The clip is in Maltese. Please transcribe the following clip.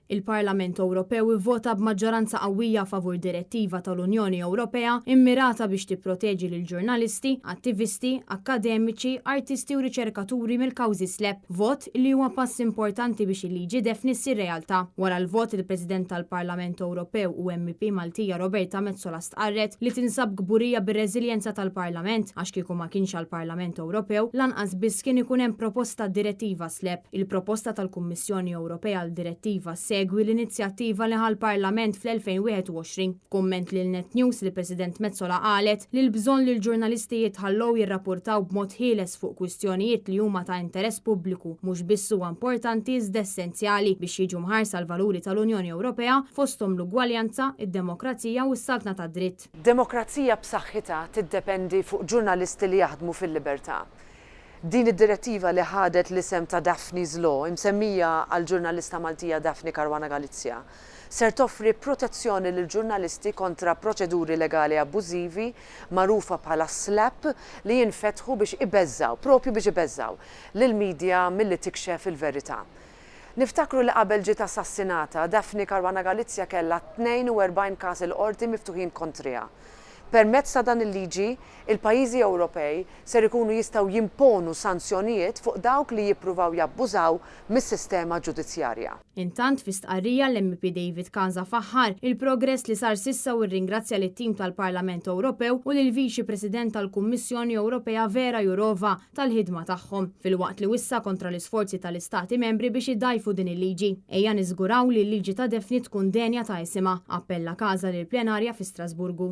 Il-Parlament Ewropew ivvota b'maġġoranza qawwija favur direttiva tal-Unjoni Ewropea immirata biex tipproteġi lil ġurnalisti, attivisti, akkademiċi, artisti u riċerkaturi mill-kawżi slep. Vot li huwa pass importanti biex il-liġi defnissi r-realtà. Wara l-vot il-President tal-Parlament Ewropew u MP Maltija Roberta Metsola stqarret li tinsab gburija bir-reżiljenza tal-Parlament għax kieku ma kienx għall-Parlament Ewropew lanqas biss kien ikun hemm proposta direttiva slep. Il-proposta tal-Kummissjoni Ewropea għal direttiva segwi l-inizjattiva li ħall-Parlament fl-2021. Komment lil Net News li President Metsola qalet li l-bżonn li l-ġurnalisti jitħallew jirrapportaw b'mod ħieles fuq kwistjonijiet li huma ta' interess pubbliku mhux biss huwa importanti iżda essenzjali biex jiġu mħarsa l-valuri tal-Unjoni Ewropea fosthom l-ugwaljanza, id-demokrazija u s-saltna tad dritt. Demokrazija b'saħħitha tiddependi fuq ġurnalisti li jaħdmu fil-libertà. Din id-direttiva li ħadet l-isem ta' Daphne's Law, imsemmija għal-ġurnalista Maltija Daphne Caruana Galizia, ser toffri protezzjoni lil ġurnalisti kontra proċeduri legali abbużivi magħrufa bħala slap li jinfetħu biex ibeżżaw lill-medja milli tikxef il-verità. Niftakru li qabel ġiet assassinata, Daphne Caruana Galizia kellha 42 każ il-qorti miftuħin kontriha. Permezz ta' dan il-liġi, il-pajjiżi Ewropej ser ikunu jistgħu jimponu sanzjonijiet fuq dawk li jippruvaw jabbużaw mis-sistema ġudizzjarja. Intant fi stqarrija l-MP David Kanza faħħar il-progress li sar sissa u rringrazzja lit-tim tal-Parlament Ewropew u lill-Viċi President tal-Kummissjoni Ewropea Vera Jourova tal-ħidma tagħhom filwaqt li wissa kontra l-isforzi tal-Istati membri biex iddajfu din il-liġi. Ejja niżguraw li l-liġi ta' Daphne tkun denja ta' isimha. Appella Kanza lill-plenarja fi Strasburgu.